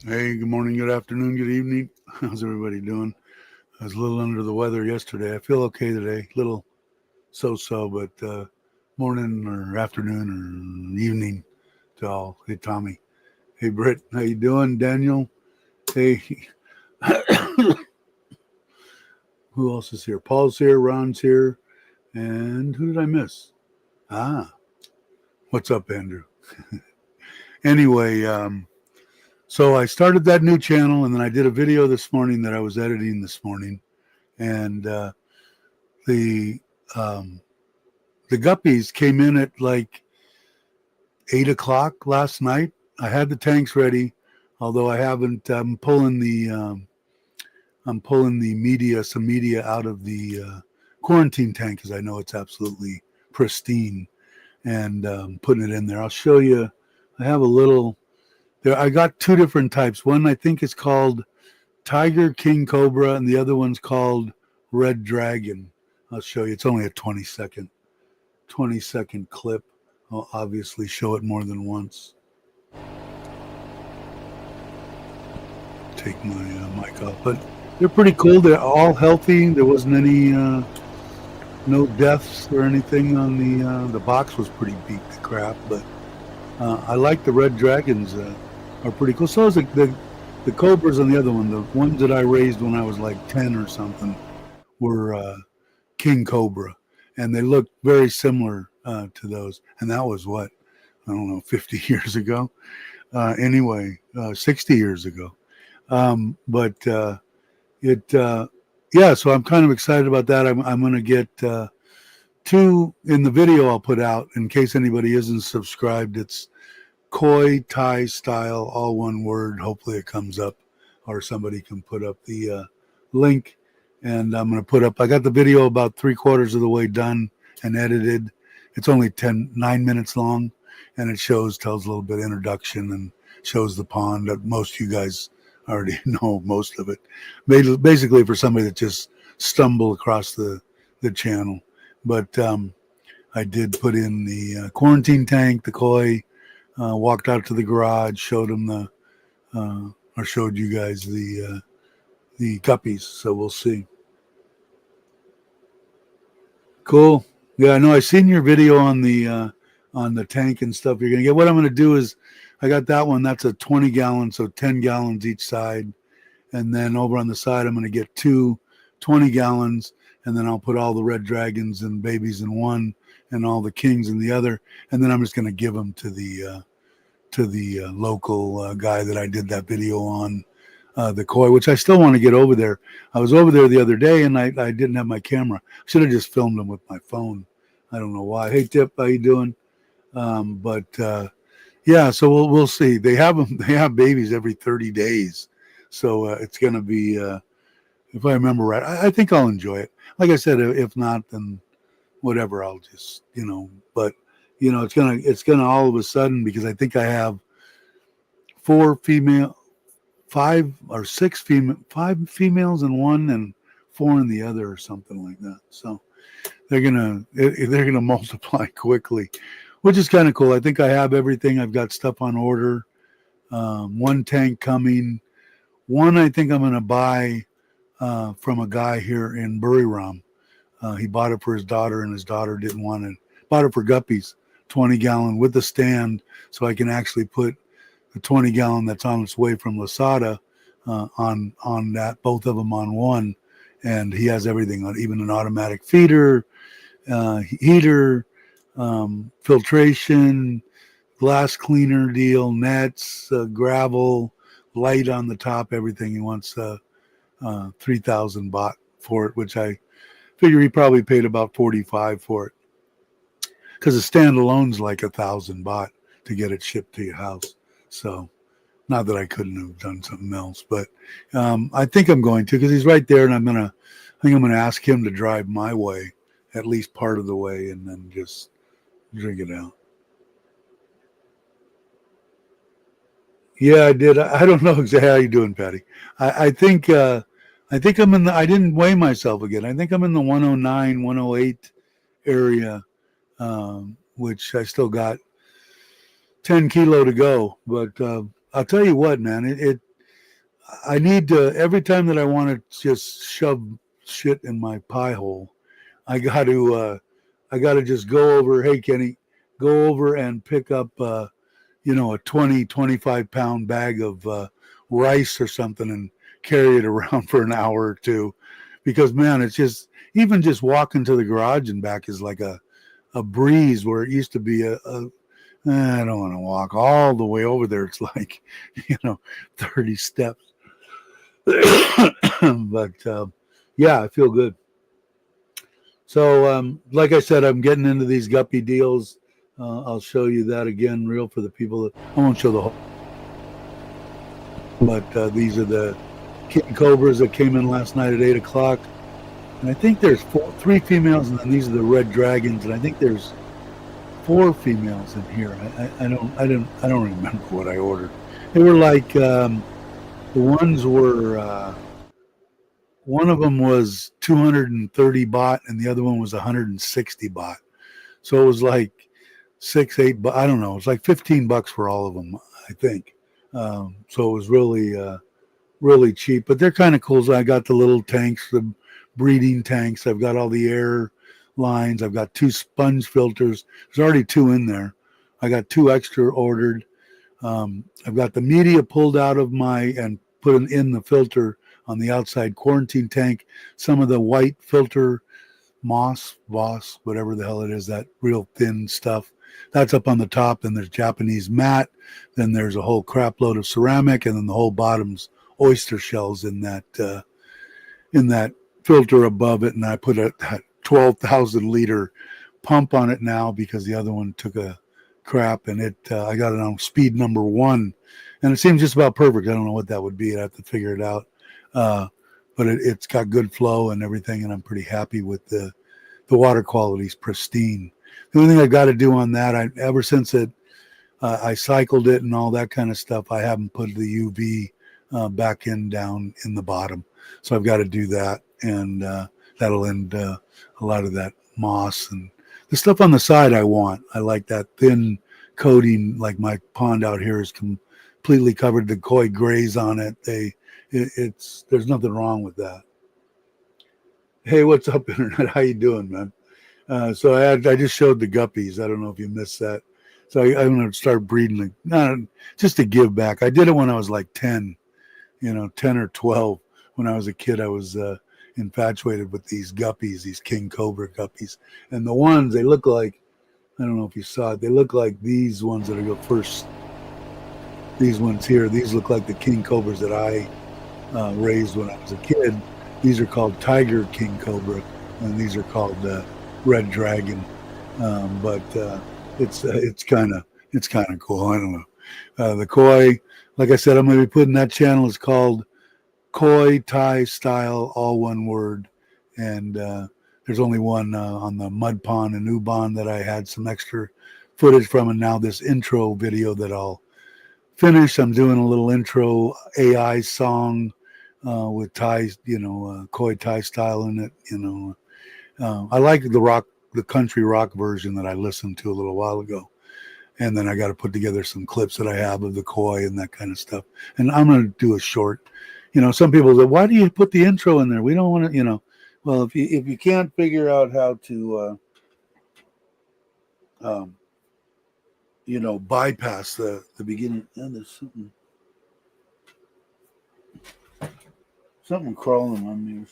Hey, good morning, good afternoon, good evening. How's everybody doing? I was a little under the weather yesterday. I feel okay today. Little so-so, but morning or afternoon or evening to all. Hey, Tommy. Hey, Britt. How you doing? Daniel. Hey. Who else is here? Paul's here. Ron's here. And who did I miss? What's up, Andrew? Anyway, so I started that new channel, and then I did a video this morning that I was editing this morning, and the guppies came in at like 8 o'clock last night. I had the tanks ready, although I haven't. I'm pulling the some media out of the quarantine tank because I know it's absolutely pristine, and putting it in there. I'll show you. I have a little. There, I got two different types. One I think is called Tiger King Cobra, and the other one's called Red Dragon. I'll show you. It's only a 20-second clip. I'll obviously show it more than once. Take my mic off, but they're pretty cool. They're all healthy. There wasn't any no deaths or anything on the box was pretty beat to crap, but I like the Red Dragons. Are pretty cool. So is the Cobras on the other one. The ones that I raised when I was like 10 or something were King Cobra, and they look very similar to those. And that was what, I don't know, 50 years ago. Anyway, 60 years ago. Yeah. So I'm kind of excited about that. I'm going to get two in the video I'll put out in case anybody isn't subscribed. It's Koi Thai style, all one word. Hopefully it comes up, or somebody can put up the link. And I'm going to put up, I got the video about 3/4 of the way done and edited. It's only 9 minutes long, and it tells a little bit of introduction and shows the pond that most of you guys already know most of it. Basically for somebody that just stumbled across the channel. But I did put in the quarantine tank, the koi, walked out to the garage, showed them showed you guys the guppies. So we'll see. Cool. Yeah, I know. I seen your video on the tank and stuff you're gonna get. What I'm gonna do is, I got that one. That's a 20 gallon, so 10 gallons each side. And then over on the side, I'm gonna get 2 20 gallons, and then I'll put all the Red Dragons and babies in one, and all the Kings in the other. And then I'm just gonna give them to the local guy that I did that video on, the koi, which I still want to get over there. I was over there the other day, and I didn't have my camera. Should have just filmed them with my phone. I don't know why. Hey, Tip, how you doing? Yeah, so we'll see. They have babies every 30 days. So it's going to be, if I remember right, I think I'll enjoy it. Like I said, if not, then whatever, I'll just, but it's gonna all of a sudden, because I think I have 5 or 6 5 females in one and 4 in the other, or something like that. So they're gonna multiply quickly, which is kind of cool. I think I have everything. I've got stuff on order. One tank coming. One I think I'm gonna buy from a guy here in Buriram. He bought it for his daughter, and his daughter didn't want it. Bought it for guppies, 20-gallon with the stand, so I can actually put the 20-gallon that's on its way from Lasada on that, both of them on one. And he has everything on, even an automatic feeder, heater, filtration, glass cleaner deal, nets, gravel, light on the top, everything. He wants 3,000 baht for it, which I figure he probably paid about 45 for it, because a standalone's like 1,000 baht to get it shipped to your house. So not that I couldn't have done something else, but I think I'm going to, because he's right there, and I think I'm gonna ask him to drive my way at least part of the way, and then just drink it out. Yeah, I did. I don't know exactly how you doing, Patty. I think I'm in the. I didn't weigh myself again. I think I'm in the 109, 108 area, which I still got 10 kilo to go. But I'll tell you what, man. I need to, every time that I want to just shove shit in my pie hole, I got to just go over. Hey, Kenny, go over and pick up. A 20, 25 pound bag of rice or something and carry it around for an hour or two, because man, it's just, even just walking to the garage and back is like a breeze, where it used to be I don't want to walk all the way over there. It's like, 30 steps. But yeah, I feel good. So like I said, I'm getting into these guppy deals. I'll show you that again, real, for the people that, I won't show the whole, but these are the king cobras that came in last night at 8 o'clock. And I think there's three females, and then these are the red dragons, and I think there's 4 females in here. I don't remember what I ordered. They were like, the ones were, one of them was 230 baht, and the other one was 160 baht. So it was like 6, 8, but I don't know. It's like $15 for all of them, I think. So it was really, really cheap. But they're kind of cool. So I got the little tanks, the breeding tanks. I've got all the air lines. I've got 2 sponge filters. There's already 2 in there. I got 2 extra ordered. I've got the media pulled out of and put in the filter on the outside quarantine tank. Some of the white filter Voss, whatever the hell it is, that real thin stuff, that's up on the top. Then there's Japanese mat. Then there's a whole crap load of ceramic, and then the whole bottom's oyster shells in that filter above it. And I put that 12,000 liter pump on it now, because the other one took a crap, and I got it on speed number 1, and it seems just about perfect. I don't know what that would be. I'd have to figure it out. But it's got good flow and everything, and I'm pretty happy with the water quality's pristine. The only thing I got to do on that, ever since I cycled it and all that kind of stuff, I haven't put the UV back down in the bottom. So I've got to do that, and that'll end a lot of that moss. And the stuff on the side I like that thin coating. Like my pond out here is completely covered. The koi grays on it. There's nothing wrong with that. Hey, what's up, Internet? How you doing, man? So I just showed the guppies. I don't know if you missed that. So I'm going to start breeding, just to give back. I did it when I was like 10, 10 or 12. When I was a kid, I was infatuated with these guppies, these king cobra guppies. And the ones, they look like, I don't know if you saw it, they look like these ones that are first. These ones here, these look like the king cobras that I raised when I was a kid. These are called tiger king cobra, and these are called red dragon. But it's kind of cool. I don't know. The koi, like I said, I'm going to be putting that channel. It's called Koi Thai Style, all one word. And there's only one on the mud pond in Ubon that I had some extra footage from, and now this intro video that I'll finish. I'm doing a little intro AI song with Thai, Koi Thai style in it. I like the country rock version that I listened to a little while ago. And then I got to put together some clips that I have of the koi and that kind of stuff. And I'm going to do a short some people say, why do you put the intro in there? We don't want to, well, if you can't figure out how to, um, bypass the beginning. And there's something crawling on me or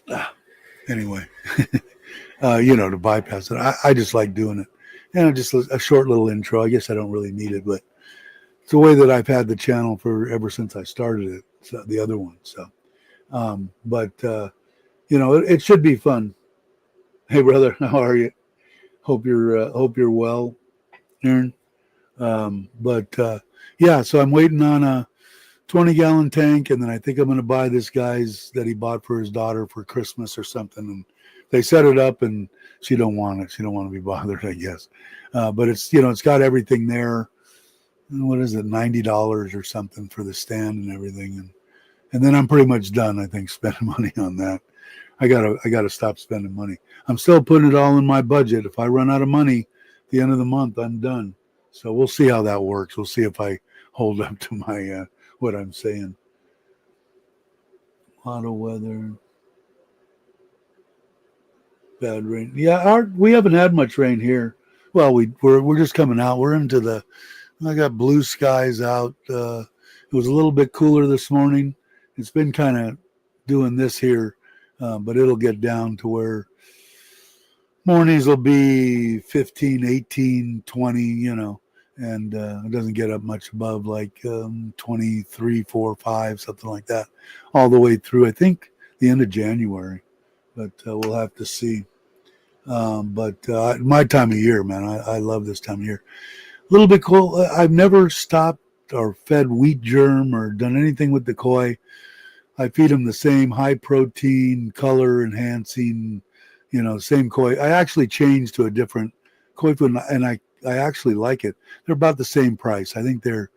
something. Anyway, to bypass it. I just like doing it. Just a short little intro. I guess I don't really need it, but it's the way that I've had the channel for ever since I started it, so the other one. So, it should be fun. Hey, brother, how are you? Hope you're well, Aaron. So I'm waiting on a 20-gallon tank, and then I think I'm going to buy this guy's that he bought for his daughter for Christmas or something. And they set it up, and she don't want it. She don't want to be bothered, I guess. But it's got everything there. What is it, $90 or something for the stand and everything, and then I'm pretty much done. I think spending money on that. I gotta stop spending money. I'm still putting it all in my budget. If I run out of money at the end of the month, I'm done. So we'll see how that works. We'll see if I hold up to my what I'm saying. A lot of weather, bad rain. Yeah, we haven't had much rain here. Well, we're just coming out. We're into I got blue skies out. It was a little bit cooler this morning. It's been kind of doing this here, but it'll get down to where mornings will be 15, 18, 20, and it doesn't get up much above like 23, 4, 5, something like that, all the way through, I think, the end of January. But we'll have to see. My time of year, man, I love this time of year. A little bit cool. I've never stopped or fed wheat germ or done anything with the koi. I feed them the same high protein, color enhancing, same koi. I actually changed to a different koi food, and I actually like it. They're about the same price. I think they're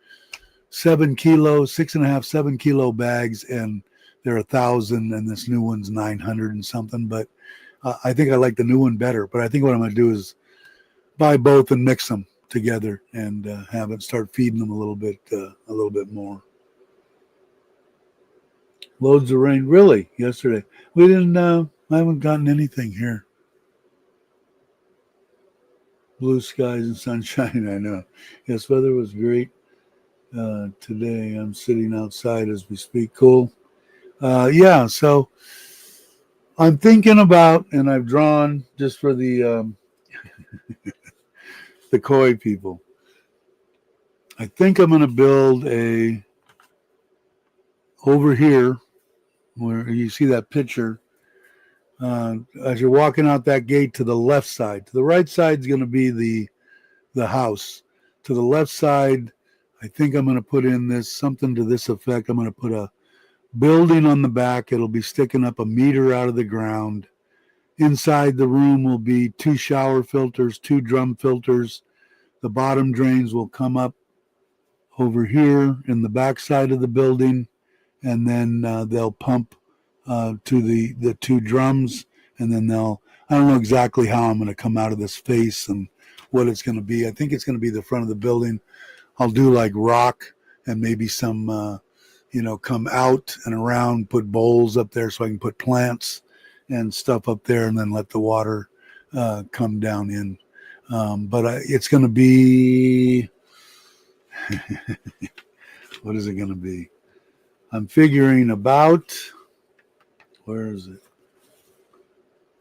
7 kilos, 6.5, 7 kilo bags, and they're 1,000, and this new one's 900 and something. But I think I like the new one better. But I think what I'm going to do is buy both and mix them together and start feeding them a little bit more. Loads of rain, really, yesterday. We didn't. I haven't gotten anything here. Blue skies and sunshine. I know. Yes, weather was great today. I'm sitting outside as we speak. Cool. So I'm thinking about, and I've drawn just for the the koi people. I think I'm going to build over here where you see that picture. As you're walking out that gate to the left side, to the right side is going to be the house. To the left side, I think I'm going to put in something to this effect. I'm going to put a building on the back. It'll be sticking up 1 meter out of the ground. Inside the room will be 2 shower filters, 2 drum filters. The bottom drains will come up over here in the back side of the building, and then they'll pump to the 2 drums, and then I don't know exactly how I'm going to come out of this face and what it's going to be. I think it's going to be the front of the building. I'll do like rock and maybe some, come out and around, put bowls up there so I can put plants and stuff up there, and then let the water come down in. It's going to be, what is it going to be? I'm figuring about, where is it?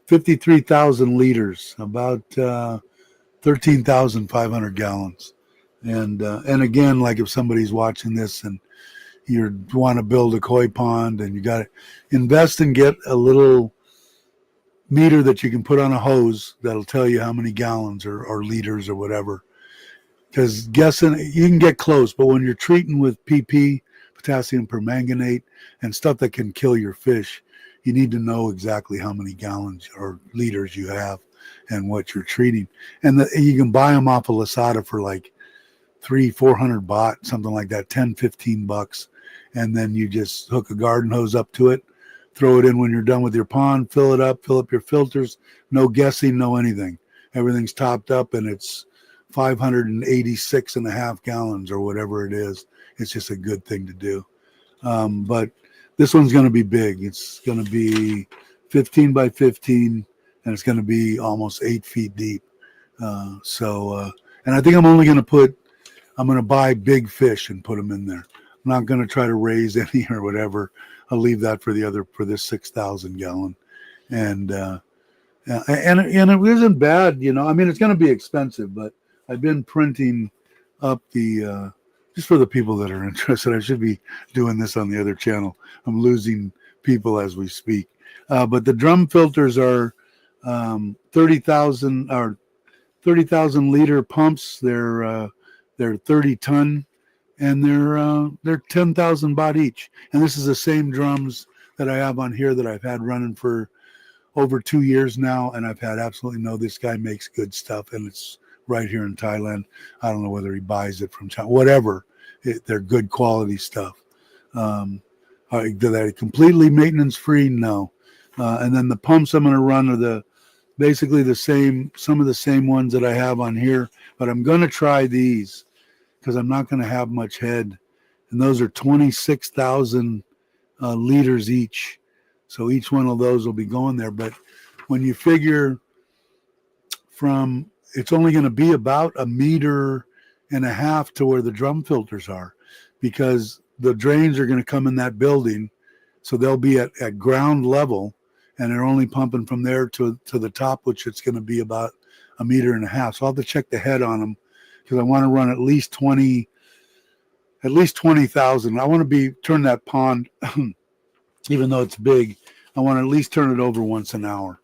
53,000 liters, about 13,500 gallons. And again, like if somebody's watching this and you want to build a koi pond, and you got to invest and get a little meter that you can put on a hose that'll tell you how many gallons or liters or whatever. Because guessing, you can get close, but when you're treating with PP, potassium permanganate, and stuff that can kill your fish, you need to know exactly how many gallons or liters you have and what you're treating. And you can buy them off of Lasada for like 300-400 baht, something like that, $10-15. And then you just hook a garden hose up to it, throw it in when you're done with your pond, fill up your filters, no guessing, no anything. Everything's topped up, and it's 586.5 gallons or whatever it is. It's just a good thing to do. But this one's going to be big. It's going to be 15 by 15, and it's going to be almost 8 feet deep. And I think I'm going to buy big fish and put them in there. I'm not going to try to raise any or whatever. I'll leave that for this 6,000 gallon. And it isn't bad, I mean, it's going to be expensive, but I've been printing up the, just for the people that are interested. I should be doing this on the other channel. I'm losing people as we speak. But the drum filters are 30,000 liter pumps. They're 30 ton, and they're 10,000 baht each. And this is the same drums that I have on here that I've had running for over 2 years now, and I've had absolutely this guy makes good stuff, and it's right here in Thailand. I don't know whether he buys it from China, whatever. They're good quality stuff. Are they completely maintenance free? No. And then the pumps I'm going to run are basically the same, some of the same ones that I have on here, but I'm going to try these because I'm not going to have much head, and those are 26,000 liters each. So each one of those will be going there. But when you figure it's only going to be about 1.5 meters to where the drum filters are, because the drains are going to come in that building. So they'll be at ground level, and they're only pumping from there to the top, which it's going to be about 1.5 meters. So I'll have to check the head on them, because I want to run at least 20,000. I want to turn that pond, even though it's big, I want to at least turn it over once an hour.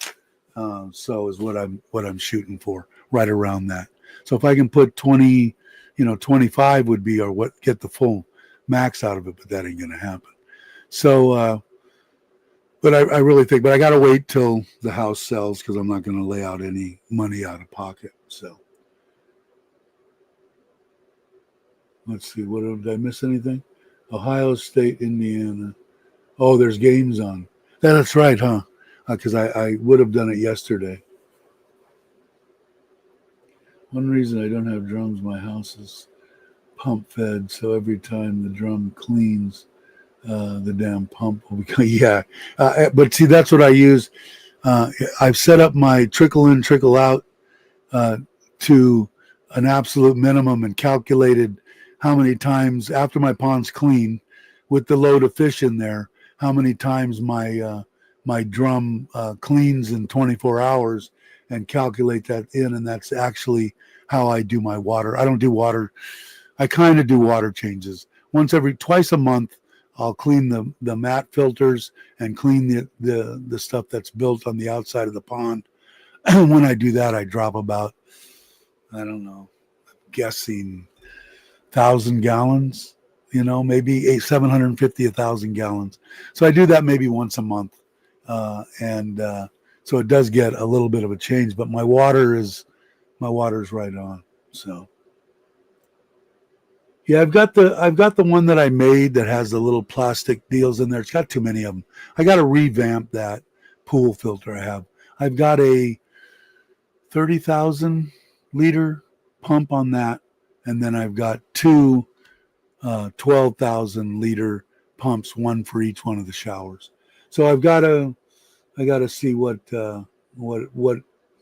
So is what I'm shooting for, right around that. So if I can put 20, 25 would be, or get the full max out of it, but that ain't going to happen. So, but I really think, but I got to wait till the house sells, because I'm not going to lay out any money out of pocket. So let's see, did I miss anything? Ohio State, Indiana. Oh, there's games on. That's right, huh? Because I would have done it yesterday. One reason I don't have drums, my house is pump fed, so every time the drum cleans, the damn pump will become, yeah. But see, that's what I use. I've set up my trickle in, trickle out to an absolute minimum, and calculated how many times after my pond's clean with the load of fish in there, how many times my drum cleans in 24 hours, and calculate that in. And that's actually how I do my water. I don't do water. I kind of do water changes twice a month. I'll clean the mat filters and clean the stuff that's built on the outside of the pond. When I do that, I drop about, I don't know, I'm guessing 1,000 gallons, maybe 750, 1,000 gallons. So I do that maybe once a month. So it does get a little bit of a change, but my water is right on. So yeah, I've got the one that I made that has the little plastic deals in there. It's got too many of them. I got to revamp that pool filter I have. I've got a 30,000 liter pump on that, and then I've got two 12,000 liter pumps, one for each one of the showers. So I got to see what I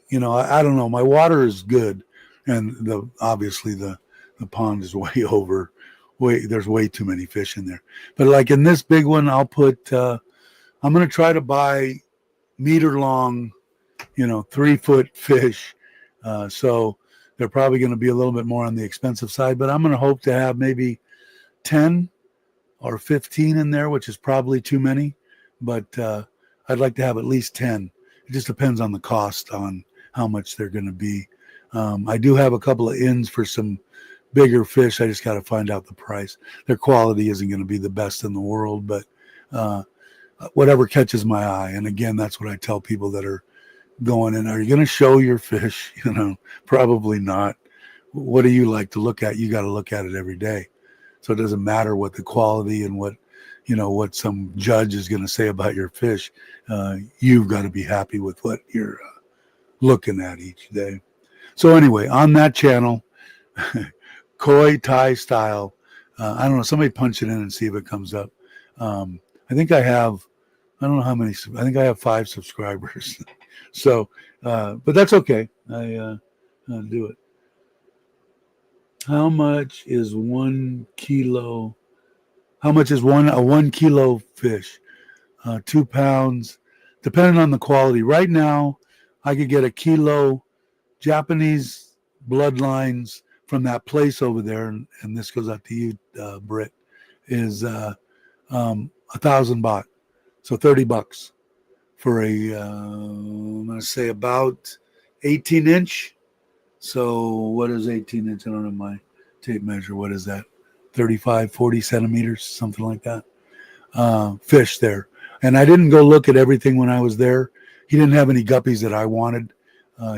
don't know. My water is good, and obviously the pond is there's way too many fish in there. But like in this big one, I'll put I'm going to try to buy meter long, 3-foot fish. So they're probably going to be a little bit more on the expensive side, but I'm going to hope to have maybe 10 or 15 in there, which is probably too many, but I'd like to have at least 10. It just depends on the cost, on how much they're going to be. I do have a couple of ins for some bigger fish. I just got to find out the price. Their quality isn't going to be the best in the world, but whatever catches my eye. And again, that's what I tell people that are going in. Are you going to show your fish? Probably not. What do you like to look at? You got to look at it every day. So it doesn't matter what the quality and what some judge is going to say about your fish. You've got to be happy with what you're looking at each day. So anyway, on that channel, Koi Thai style. I don't know. Somebody punch it in and see if it comes up. I think I have. I don't know how many. I think I have 5 subscribers. So, but that's okay. I do it. How much is 1 kilo? How much is a 1 kilo fish? 2 pounds, depending on the quality. Right now, I could get a kilo Japanese bloodlines from that place over there, and this goes out to you, Britt, is 1,000 baht, so $30 for I'm going to say about 18 inch. So what is 18 inch? I don't know my tape measure. What is that? 35, 40 centimeters, something like that. Fish there. And I didn't go look at everything when I was there. He didn't have any guppies that I wanted.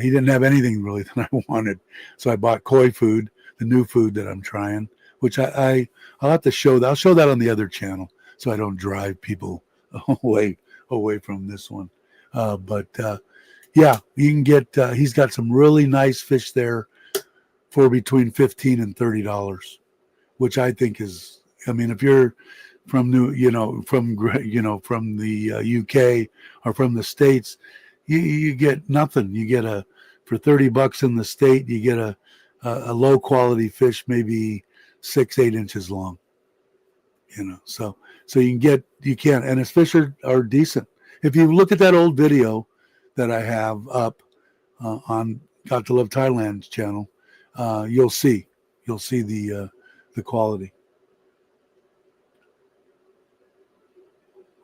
He didn't have anything really that I wanted. So I bought koi food, the new food that I'm trying, which I'll have to show that. I'll show that on the other channel so I don't drive people away from this one. But yeah, you can get, he's got some really nice fish there for between $15 and $30, which I think is, I mean, if you're from from the UK or from the States, you get nothing. You get for $30 in the state, you get a low quality fish, maybe 6-8 inches long. So you can, and his fish are decent. If you look at that old video that I have up on Got to Love Thailand channel, you'll see the quality.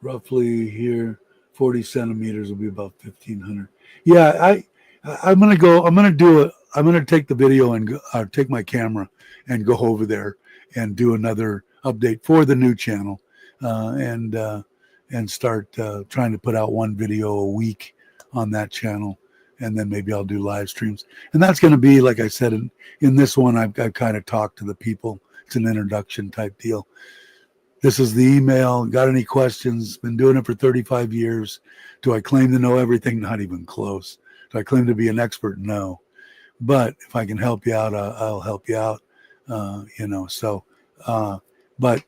Roughly here, 40 centimeters will be about 1,500. Yeah, I'm gonna take the video and take my camera and go over there and do another update for the new channel, and start trying to put out 1 video a week on that channel, and then maybe I'll do live streams. And that's going to be, like I said, in this one, I've kind of talked to the people. It's an introduction type deal. This is the email. Got any questions? Been doing it for 35 years. Do I claim to know everything? Not even close. Do I claim to be an expert? No. But if I can help you out, I'll help you out. But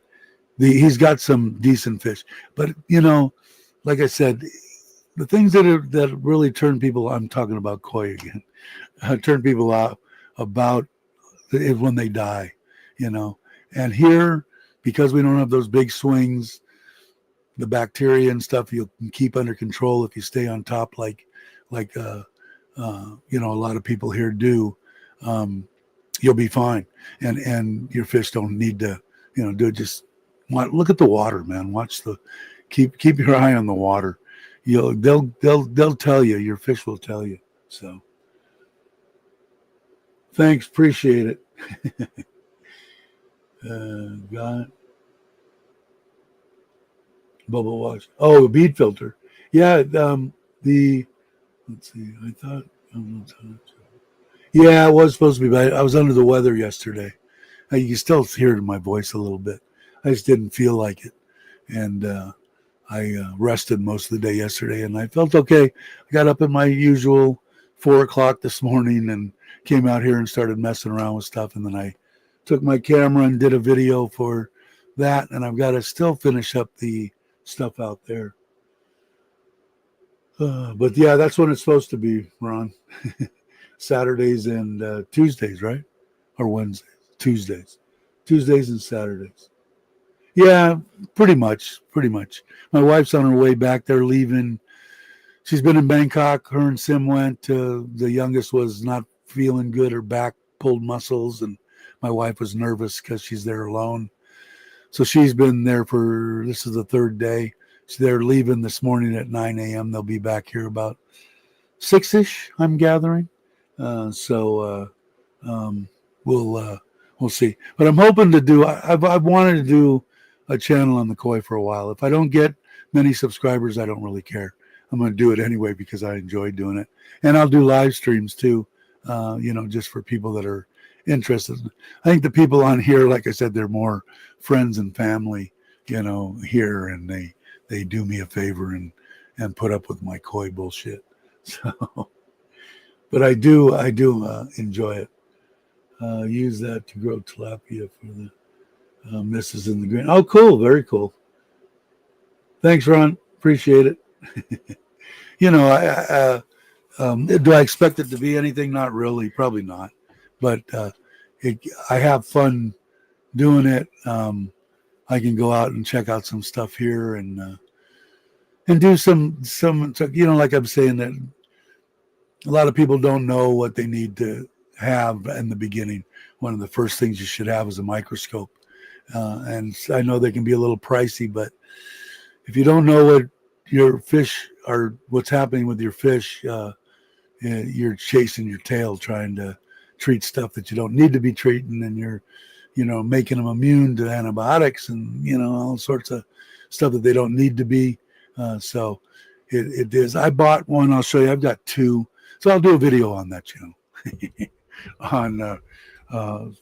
he's got some decent fish. But, like I said, the things that really turn people, I'm talking about koi again, turn people out about is when they die, And here, because we don't have those big swings, the bacteria and stuff you can keep under control if you stay on top, like a lot of people here do. You'll be fine, and your fish don't need to, do it. Just look at the water, man. Keep your eye on the water. They'll tell you. Your fish will tell you. So, thanks, appreciate it. Got bubble wash. Oh, a bead filter. Yeah. Let's see. I thought. Yeah, it was supposed to be, but I was under the weather yesterday. You can still hear it in my voice a little bit. I just didn't feel like it, and I rested most of the day yesterday, and I felt okay. I got up at my usual 4:00 this morning and came out here and started messing around with stuff, and then I took my camera and did a video for that, and I've got to still finish up the stuff out there. But yeah, that's when it's supposed to be, Ron. Saturdays and Tuesdays, right? Or Wednesdays? Tuesdays and Saturdays. Yeah, pretty much. My wife's on her way back. They're leaving. She's been in Bangkok. Her and Sim went. The youngest was not feeling good. Her back pulled muscles, and my wife was nervous because she's there alone. So she's been there this is the 3rd day. So they're leaving this morning at 9 a.m. They'll be back here about 6-ish, I'm gathering. We'll see. But I'm hoping to do. I've wanted to do a channel on the koi for a while. If I don't get many subscribers, I don't really care. I'm going to do it anyway because I enjoy doing it, and I'll do live streams too. Just for people that are interested. I think the people on here, like I said, they're more friends and family. Here, and they do me a favor and put up with my koi bullshit. So. But I do enjoy it. Use that to grow tilapia for the misses in the green. Oh, cool. Very cool. Thanks, Ron. Appreciate it. Do I expect it to be anything? Not really. Probably not. But I have fun doing it. I can go out and check out some stuff here and do some like I'm saying, that a lot of people don't know what they need to have in the beginning. One of the first things you should have is a microscope, and I know they can be a little pricey, but if you don't know what your fish or what's happening with your fish, you're chasing your tail trying to treat stuff that you don't need to be treating, and you're making them immune to antibiotics and all sorts of stuff that they don't need to be. So it is. I bought one. I'll show you. I've got two. So I'll do a video on that channel on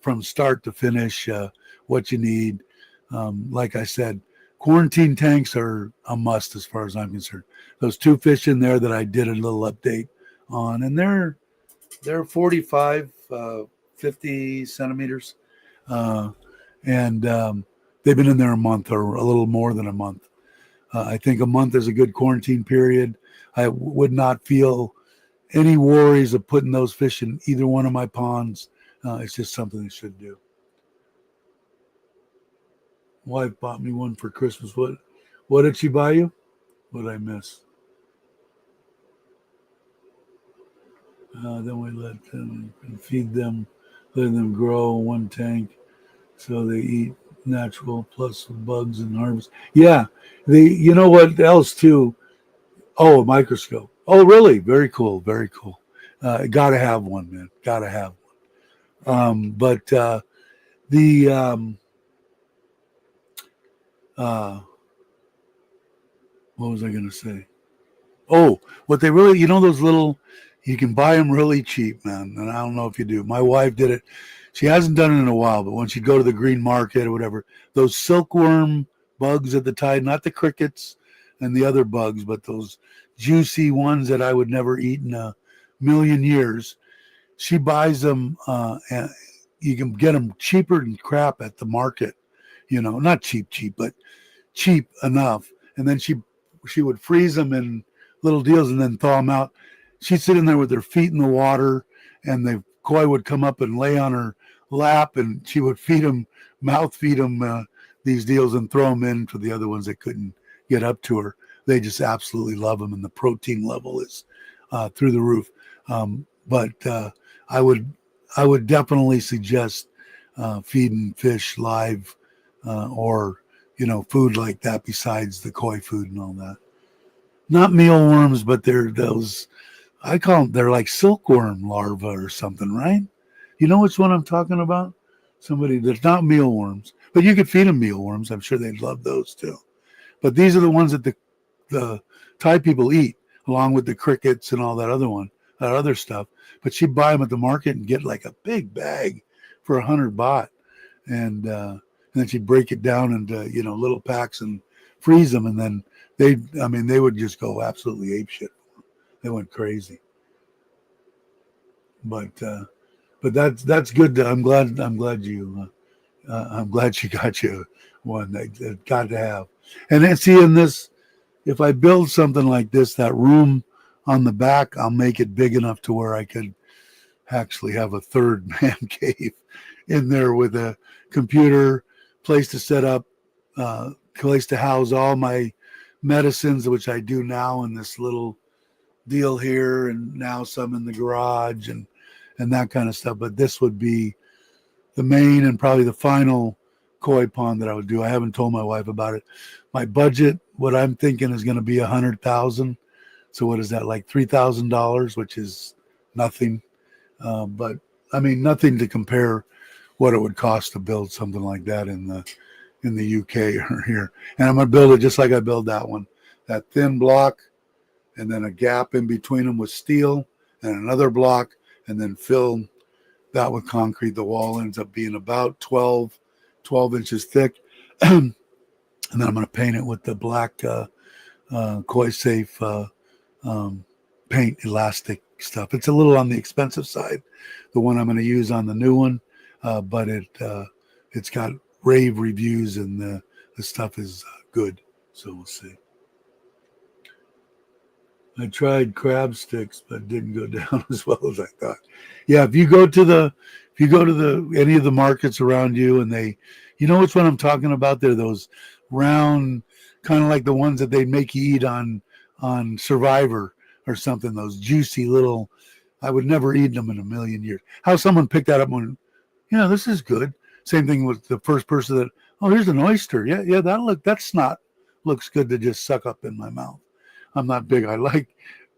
from start to finish, what you need. Like I said, quarantine tanks are a must as far as I'm concerned. Those two fish in there that I did a little update on, and they're 45, 50 centimeters. And they've been in there a month or a little more than a month. I think a month is a good quarantine period. I would not feel any worries of putting those fish in either one of my ponds. It's just something they should do. Wife bought me one for Christmas. What did she buy you? What did I miss? Then we let them feed them, let them grow one tank so they eat natural plus bugs and harvest. Yeah, you know what else too? Oh, a microscope. Oh, really? Very cool. Very cool. Gotta have one, man. Gotta have one. But the what was I gonna say? Oh, what they really, those little, you can buy them really cheap, man. And I don't know if you do. My wife did it. She hasn't done it in a while, but when she'd go to the green market or whatever, those silkworm bugs at the tide, not the crickets and the other bugs, but those juicy ones that I would never eat in a million years. She buys them, and you can get them cheaper than crap at the market. Not cheap, but cheap enough. And then she would freeze them in little deals and then thaw them out. She'd sit in there with her feet in the water, and the koi would come up and lay on her lap, and she would mouth feed them these deals and throw them in for the other ones that couldn't get up to her. They just absolutely love them, and the protein level is through the roof. But I would definitely suggest feeding fish live or food like that besides the koi food and all that. Not mealworms, but they're those, I call them, they're like silkworm larvae or something, right? You know which one I'm talking about? Somebody that's not mealworms, but you could feed them mealworms. I'm sure they'd love those too. But these are the ones that the Thai people eat, along with the crickets and all that other stuff. But she'd buy them at the market and get like a big bag for 100 baht, and then she'd break it down into little packs and freeze them, and then they would just go absolutely apeshit. They went crazy. But that's good. I'm glad you got you one. That got to have. And then see, in this, if I build something like this, that room on the back, I'll make it big enough to where I could actually have a third man cave in there with a computer, place to set up, place to house all my medicines, which I do now in this little deal here, and now some in the garage and that kind of stuff. But this would be the main and probably the final koi pond that I would do. I haven't told my wife about it. My budget, what I'm thinking, is going to be 100,000. So what is that, like $3,000, which is nothing. But I mean, nothing to compare what it would cost to build something like that in the UK or here. And I'm going to build it just like I built that one. That thin block, and then a gap in between them with steel, and another block, and then fill that with concrete. The wall ends up being about 12 inches thick. And then I'm going to paint it with the black Koi Safe paint elastic stuff. It's a little on the expensive side, the one I'm going to use on the new one. but it's got rave reviews, and the stuff is good. So we'll see. I tried crab sticks, but didn't go down as well as I thought. Yeah, if you go to any of the markets around you, and you know which one I'm talking about? They're those round, kind of like the ones that they make you eat on Survivor or something. Those juicy little. I would never eat them in a million years. How someone picked that up and, this is good. Same thing with the first person that, oh, here's an oyster. Yeah, that snot looks good to just suck up in my mouth. I'm not big. I like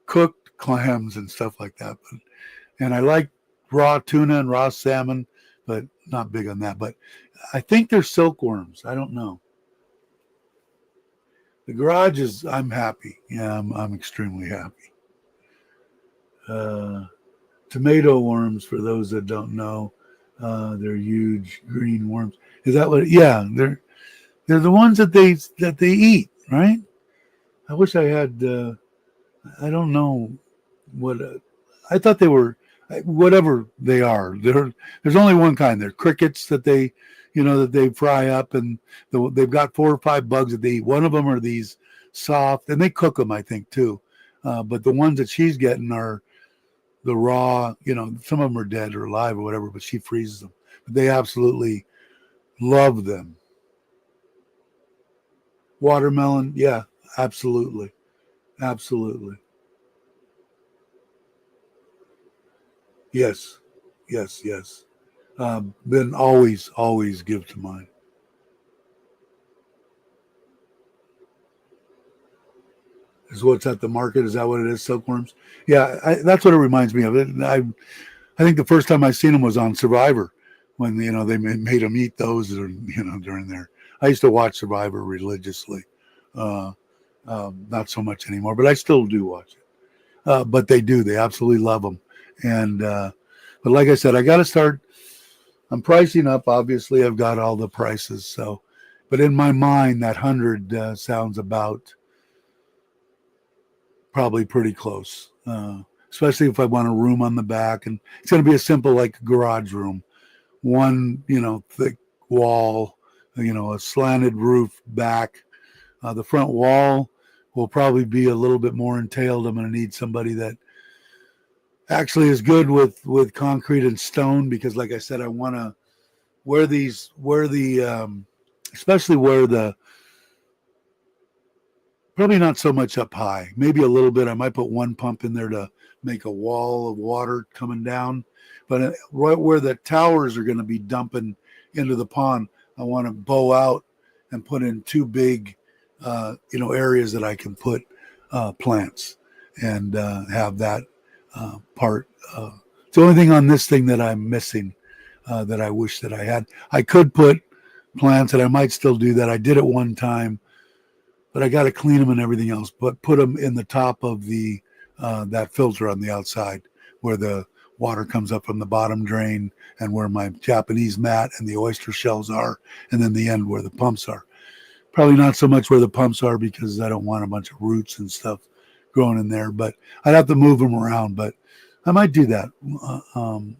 cooked clams and stuff like that, and I like raw tuna and raw salmon, but not big on that. But I think they're silkworms. I don't know. The garage is. I'm happy. Yeah, I'm extremely happy. Tomato worms, for those that don't know, they're huge green worms. Is that what? Yeah, they're the ones that they eat, right? I wish I had. I don't know what. I thought they were. Whatever they are, there's only one kind. They're crickets that they fry up, and they've got 4 or 5 bugs that they eat. One of them are these soft, and they cook them, I think, too. But the ones that she's getting are the raw. Some of them are dead or alive or whatever, but she freezes them. But they absolutely love them. Watermelon, yeah, absolutely. Absolutely. Yes. Been always give to mine. Is what's at the market. Is that what it is? Silkworms. Yeah, that's what it reminds me of. I think the first time I seen them was on Survivor, when they made them eat those, during there. I used to watch Survivor religiously. Not so much anymore, but I still do watch it. But they do. They absolutely love them. And but like I said, I got to start. I'm pricing up. Obviously, I've got all the prices. So, but in my mind, that 100 sounds about probably pretty close. Especially if I want a room on the back, and it's going to be a simple like garage room, one thick wall, a slanted roof back. The front wall will probably be a little bit more entailed. I'm going to need somebody that actually is good with concrete and stone, because like I said, I want to especially where the, probably not so much up high, maybe a little bit. I might put one pump in there to make a wall of water coming down, but right where the towers are going to be dumping into the pond, I want to bow out and put in 2 big areas that I can put plants, and have that part. It's the only thing on this thing that I'm missing, that I wish that I had. I could put plants, and I might still do that. I did it one time, but I got to clean them and everything else. But put them in the top of the that filter on the outside, where the water comes up from the bottom drain, and where my Japanese mat and the oyster shells are, and then the end where the pumps are. Probably not so much where the pumps are, because I don't want a bunch of roots and stuff growing in there, but I'd have to move them around. But I might do that.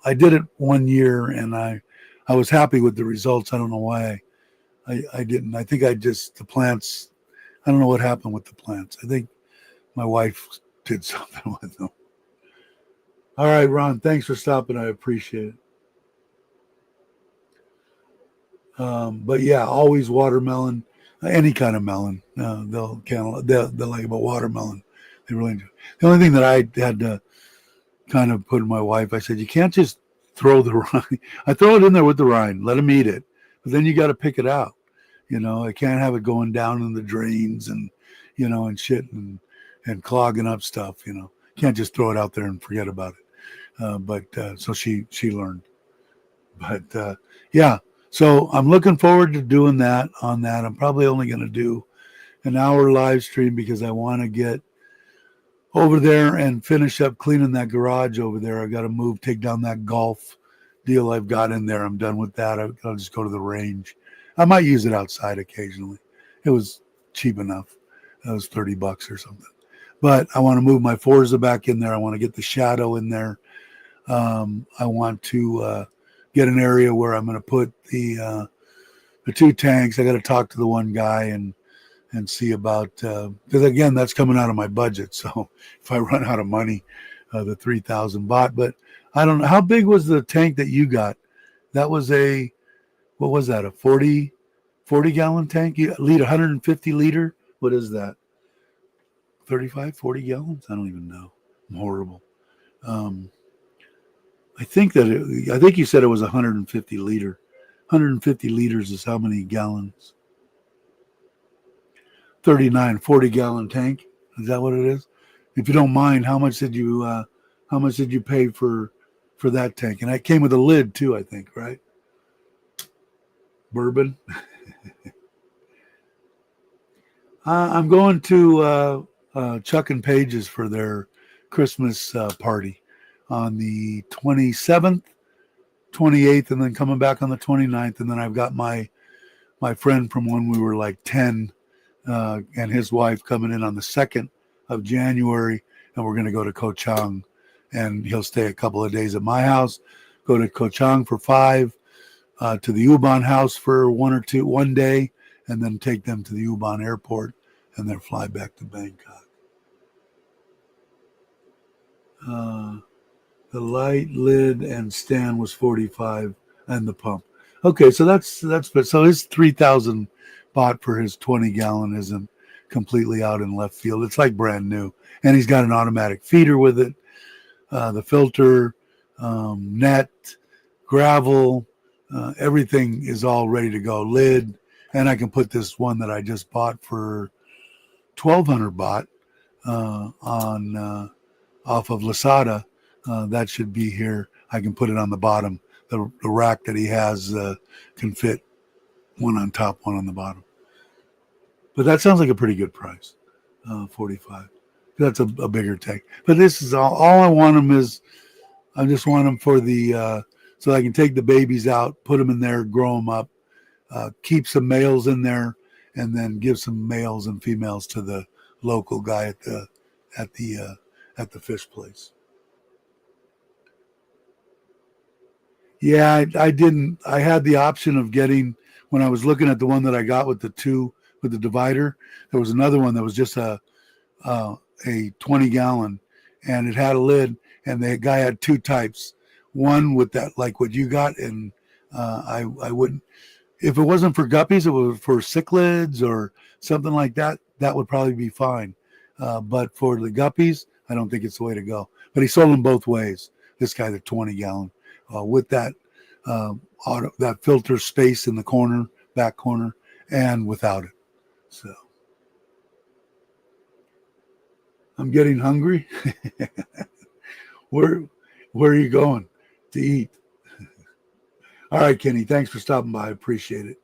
I did it one year, and I was happy with the results. I don't know why I didn't. I think the plants, I don't know what happened with the plants. I think my wife did something with them. All right, Ron, thanks for stopping. I appreciate it. But yeah, always watermelon, any kind of melon. They'll like about watermelon. They really enjoy. The only thing that I had to kind of put in my wife, I said, you can't just throw the rind. I throw it in there with the rind, let them eat it, but then you got to pick it out. I can't have it going down in the drains and and shit and clogging up stuff. Can't just throw it out there and forget about it. But so she learned. But yeah, so I'm looking forward to doing that on that. I'm probably only going to do an hour live stream, because I want to get over there and finish up cleaning that garage over there. I got to take down that golf deal I've got in there. I'm done with that. I'll just go to the range. I might use it outside occasionally. It was cheap enough. It was $30 or something. But I want to move my Forza back in there. I want to get the shadow in there. I want to get an area where I'm going to put the 2 tanks. I got to talk to the one guy and see about, because again, that's coming out of my budget. So if I run out of money, the 3,000 baht. But I don't know, how big was the tank that you got? That was what was that? A 40 gallon tank? You lead 150 liter. What is that? 35, 40 gallons? I don't even know. I'm horrible. I think you said it was 150 liter. 150 liters is how many gallons? 39, 40 gallon tank. Is that what it is? If you don't mind, how much did you pay for that tank? And that came with a lid too, I think, right? Bourbon. I'm going to Chuck and Paige's for their Christmas party on the 27th, 28th, and then coming back on the 29th. And then I've got my friend from when we were like 10 and his wife coming in on the 2nd of January, and we're going to go to Koh Chang, and he'll stay a couple of days at my house, go to Koh Chang for 5, to the U-Bahn house for 1 day, and then take them to the U-Bahn airport and then fly back to Bangkok. The light, lid, and stand was 45, and the pump. Okay, so that's so his 3,000 baht for his 20 gallon isn't completely out in left field. It's like brand new, and he's got an automatic feeder with it, the filter, net, gravel, everything is all ready to go. Lid, and I can put this one that I just bought for 1,200 baht on off of Lazada. That should be here. I can put it on the bottom. The rack that he has can fit one on top, one on the bottom. But that sounds like a pretty good price, 45. That's a bigger tank. But this is all I want them is, I just want them for the, so I can take the babies out, put them in there, grow them up, keep some males in there, and then give some males and females to the local guy at the fish place. Yeah, I didn't. I had the option of getting, when I was looking at the one that I got with the divider, there was another one that was just a 20 gallon, and it had a lid, and the guy had 2 types. One with that, like what you got, and I wouldn't, if it wasn't for guppies, it was for cichlids or something like that. That would probably be fine. But for the guppies, I don't think it's the way to go. But he sold them both ways. This guy, the 20 gallon. With that that filter space in the corner, back corner, and without it. So I'm getting hungry. Where are you going to eat? All right, Kenny, thanks for stopping by. I appreciate it.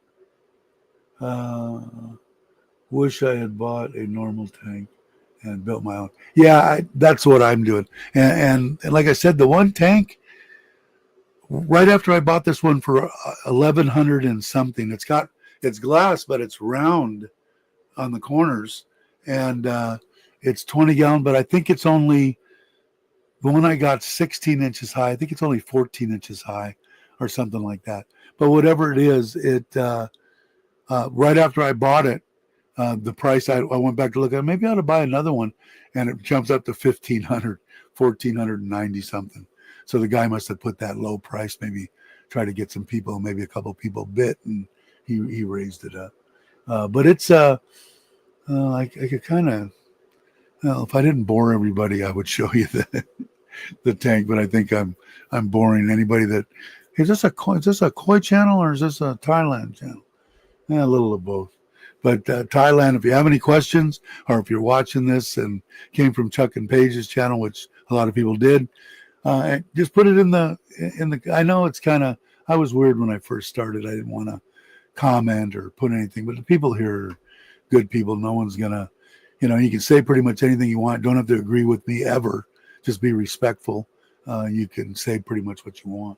Wish I had bought a normal tank and built my own. Yeah, that's what I'm doing. And like I said, the one tank, right after I bought this one for 1,100 and something, it's glass, but it's round on the corners, and it's 20 gallon, but I think it's only, the one I got 16 inches high. I think it's only 14 inches high or something like that. But whatever it is, right after I bought it, the price, I went back to look at it, maybe I ought to buy another one, and it jumps up to 1,500, 1,490 something. So the guy must have put that low price, maybe try to get some people, maybe a couple people bit, and he raised it up. But it's I could kind of, well, if I didn't bore everybody, I would show you the tank. But I think I'm boring anybody that, is this a Koi channel or is this a Thailand channel? Yeah, a little of both. But Thailand, if you have any questions, or if you're watching this and came from Chuck and Paige's channel, which a lot of people did, just put it in the. I know it's kind of, I was weird when I first started. I didn't want to comment or put anything, but the people here are good people. No one's gonna, you can say pretty much anything you want. Don't have to agree with me ever. Just be respectful. You can say pretty much what you want.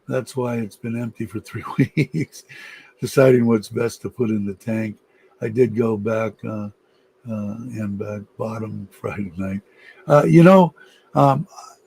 That's why it's been empty for 3 weeks, deciding what's best to put in the tank. I did go back and back bottom Friday night.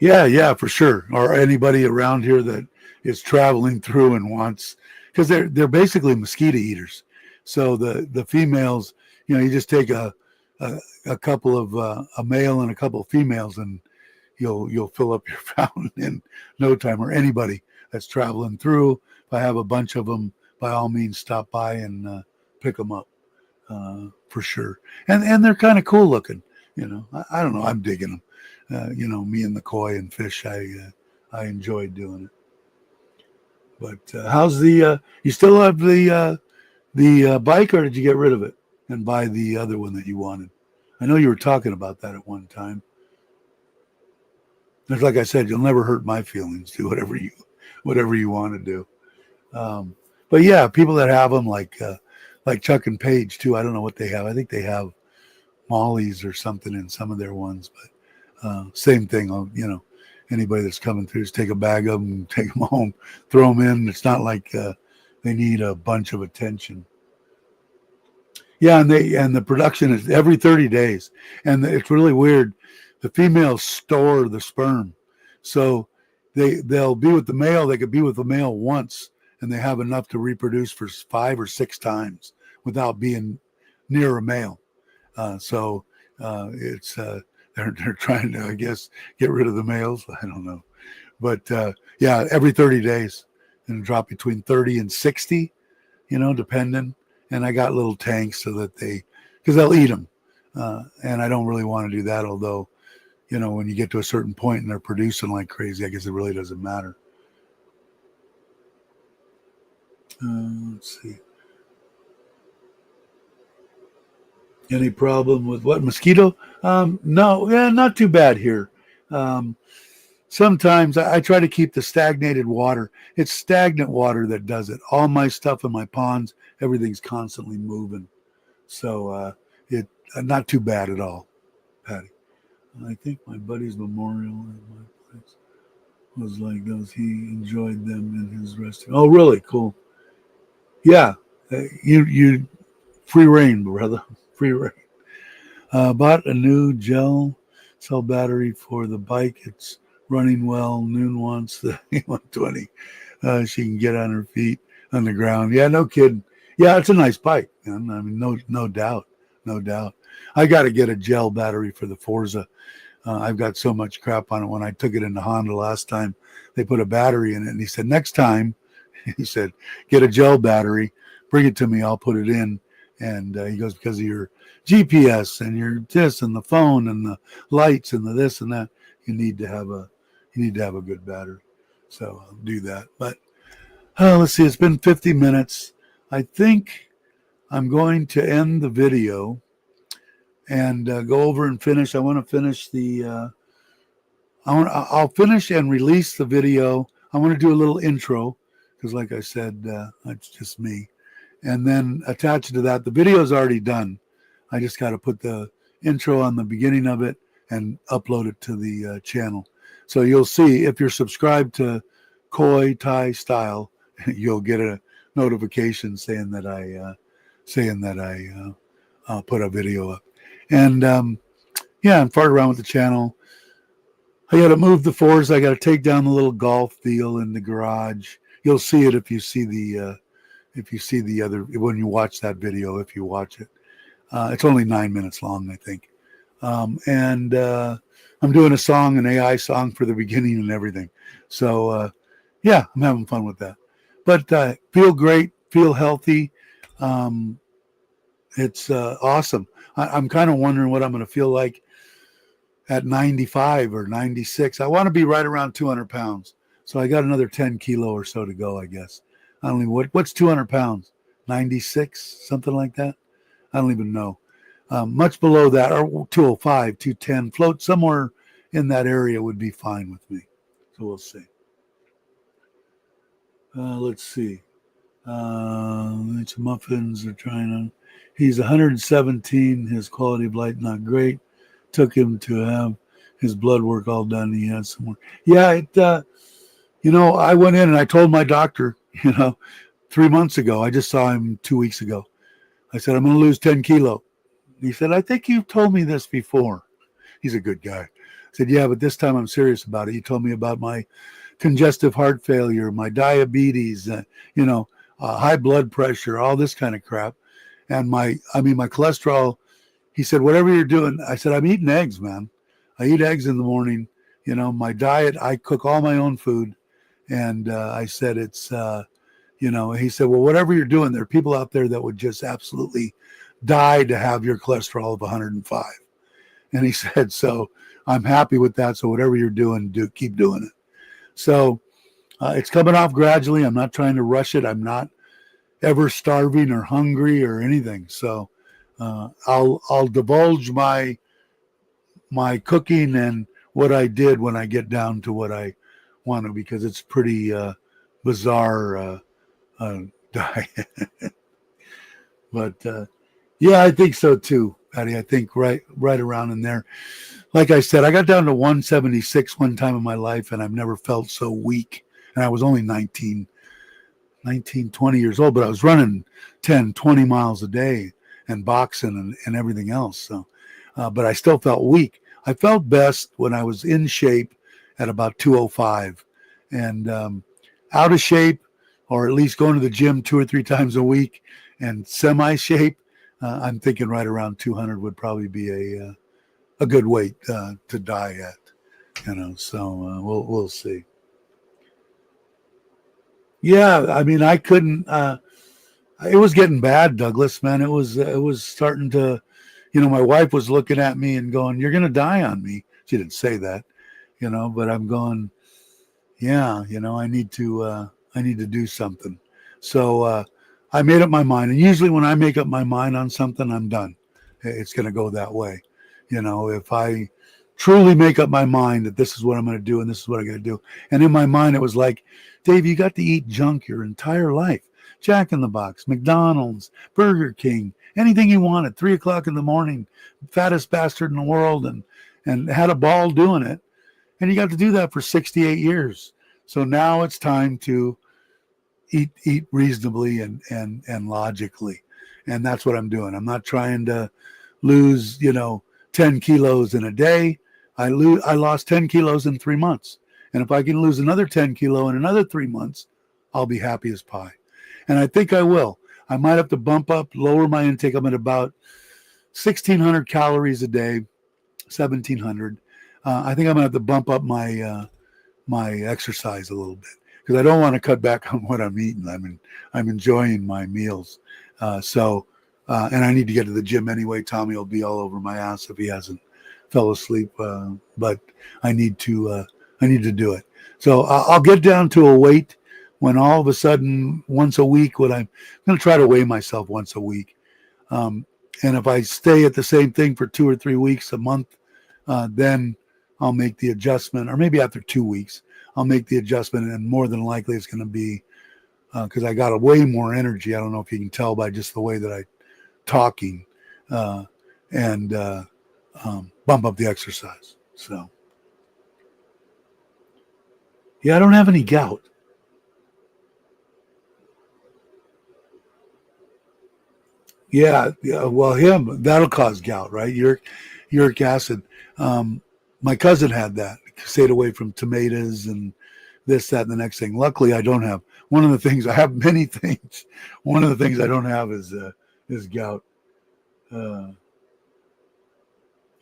Yeah, for sure. Or anybody around here that is traveling through and wants, because they're basically mosquito eaters. So the females, you just take a, a couple of a male and a couple of females, and you'll fill up your fountain in no time. Or anybody that's traveling through, if I have a bunch of them, by all means stop by and pick them up for sure. And they're kind of cool looking. I don't know. I'm digging them. Me and the koi and fish, I enjoyed doing it. But how's you still have the bike, or did you get rid of it and buy the other one that you wanted? I know you were talking about that at one time. It's like I said, you'll never hurt my feelings. Do whatever you want to do. But yeah, people that have them, like Chuck and Paige too. I don't know what they have. I think they have Molly's or something in some of their ones, but same thing. Anybody that's coming through, just take a bag of them, take them home, throw them in. It's not like they need a bunch of attention. Yeah, and the production is every 30 days, and it's really weird. The females store the sperm, so they'll be with the male. They could be with the male once, and they have enough to reproduce for 5 or 6 times without being near a male. So it's they're trying to, I guess, get rid of the males. I don't know, but yeah, every 30 days, and drop between 30 and 60, depending. And I got little tanks so that because they'll eat them, and I don't really want to do that. Although, when you get to a certain point and they're producing like crazy, I guess it really doesn't matter. Let's see. Any problem with what, mosquito? No, yeah, not too bad here. Sometimes I try to keep the stagnated water. It's stagnant water that does it. All my stuff in my ponds, everything's constantly moving. So it not too bad at all, Patty. I think my buddy's memorial at my place was like those. He enjoyed them in his restaurant. Oh, really? Cool. Yeah, you free reign, brother. Free reign. Bought a new gel cell battery for the bike. It's running well. Noon wants the 120. She can get on her feet on the ground. Yeah, no kidding. Yeah, it's a nice bike, man. I mean, no doubt. I got to get a gel battery for the Forza. I've got so much crap on it. When I took it into Honda last time, they put a battery in it, and he said, next time, he said, get a gel battery, bring it to me, I'll put it in. And he goes, because of your GPS and your this and the phone and the lights and the this and that, you need to have a good battery. So I'll do that. But let's see, it's been 50 minutes. I think I'm going to end the video and go over and finish. I want to finish I'll finish and release the video. I want to do a little intro because, like I said, it's just me. And then attach it to that. The video is already done. I just got to put the intro on the beginning of it and upload it to the channel. So you'll see, if you're subscribed to Koi Thai Style, you'll get a notification saying that I put a video up. And yeah, I'm farting around with the channel. I got to move the Forza. I got to take down the little golf deal in the garage. You'll see it if you see the other, when you watch that video, if you watch it. It's only 9 minutes long, I think. And I'm doing a song, an AI song for the beginning and everything. So yeah, I'm having fun with that. But feel great, feel healthy. It's awesome. I'm kind of wondering what I'm going to feel like at 95 or 96. I want to be right around 200 pounds. So I got another 10 kilo or so to go, I guess. I don't even, what's 200 pounds? 96, something like that? I don't even know. Much below that, or 205, 210, float somewhere in that area would be fine with me. So we'll see. Let's see. It's muffins are trying to. He's 117. His quality of life not great. Took him to have his blood work all done. He had some more. Yeah, I went in and I told my doctor, 3 months ago. I just saw him 2 weeks ago. I said, I'm going to lose 10 kilo. He said, I think you've told me this before. He's a good guy. said, yeah, but this time I'm serious about it. You told me about my congestive heart failure, my diabetes, high blood pressure, all this kind of crap. And my cholesterol, he said, whatever you're doing. I said, I'm eating eggs, man. I eat eggs in the morning. My diet, I cook all my own food. And I said, it's, he said, well, whatever you're doing, there are people out there that would just absolutely die to have your cholesterol of 105. And he said, so I'm happy with that. So whatever you're doing, keep doing it. So it's coming off gradually. I'm not trying to rush it. I'm not ever starving or hungry or anything. So I'll divulge my cooking and what I did when I get down to what I want to, because it's pretty bizarre diet. But yeah, I think so too, Patty. I think right around in there. Like I said, I got down to 176 one time in my life, and I've never felt so weak. And I was only 19, 20 years old, but I was running 10, 20 miles a day and boxing and everything else. So, but I still felt weak. I felt best when I was in shape at about 205, and out of shape, or at least going to the gym 2 or 3 times a week and semi-shape, I'm thinking right around 200 would probably be a good weight to die at, so we'll see. Yeah, I mean, I couldn't, it was getting bad, Douglas, man. It was starting to, my wife was looking at me and going, you're going to die on me. She didn't say that, but I'm going, yeah, I need to do something. So I made up my mind. And usually when I make up my mind on something, I'm done. It's going to go that way. If I truly make up my mind that this is what I'm going to do and this is what I'm going to do. And in my mind, it was like, Dave, you got to eat junk your entire life. Jack in the Box, McDonald's, Burger King, anything you wanted, 3 o'clock in the morning, fattest bastard in the world, and had a ball doing it. And you got to do that for 68 years. So now it's time to eat reasonably and logically. And that's what I'm doing. I'm not trying to lose, 10 kilos in a day. I lost 10 kilos in 3 months. And if I can lose another 10 kilo in another 3 months, I'll be happy as pie. And I think I will. I might have to lower my intake. I'm at about 1,600 calories a day, 1,700. I think I'm going to have to bump up my exercise a little bit, because I don't want to cut back on what I'm eating. I'm enjoying my meals. And I need to get to the gym anyway. Tommy will be all over my ass if he hasn't fell asleep. But I need to do it. So I'll get down to a weight when all of a sudden once a week, I'm going to try to weigh myself once a week. And if I stay at the same thing for 2 or 3 weeks, a month, then I'll make the adjustment, or maybe after 2 weeks, I'll make the adjustment. And more than likely it's going to be, because I got way more energy. I don't know if you can tell by just the way that I'm talking, and bump up the exercise. So, yeah, I don't have any gout. Yeah, well, that'll cause gout, right? Uric acid. My cousin had that. Stayed away from tomatoes and this, that, and the next thing. Luckily, I don't have. One of the things, I have many things. One of the things I don't have is gout.